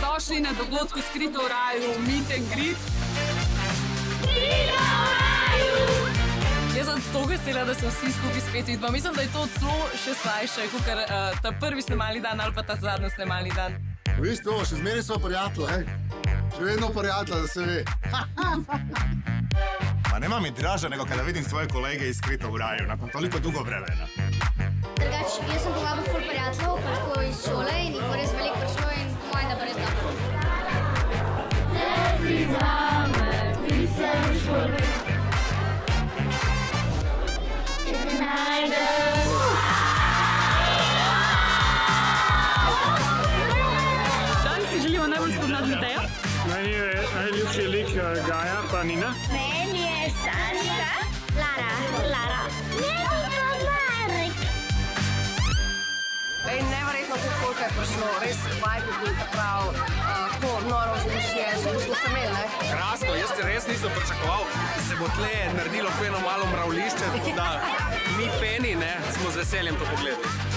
Dobrodošli na dogodku Skrito v raju, Meet and Greet. Jaz sem tako vesela, da smo vsi skupaj spet vidimo. Mislim, da je to celo še slajše, kot ta prvi snemalni dan ali pa ta zadnji snemalni dan. V bistvu, še zmeraj smo prijatelji, še vedno prijatelji, da se ve. Pa nema mi draže nego kada vidim svoje kolege iz Skrito v raju, nakon toliko dugo vremena. Drugač, jaz sem povabil ful prijateljev, tako iz šole in jih bo res veliko prišlo in po mojem, da bo res dobro. Ne si zame, ti se v šoli. Če te najdem. Danes si želimo najbolj spoznati Mateja. Meni je najljubši lik Gaja, pa Nina. Meni je Saška. Lara. Meni je Marek. Neverjetno, koliko je prišlo, res vibe je bil prav, tako noro vzdušje, smo se imeli, ne? Krasno, jaz ti res nisem pričakoval, da se bo tle naredilo eno malo mravlišče, tako da mi peni, ne, smo z veseljem to pogledali.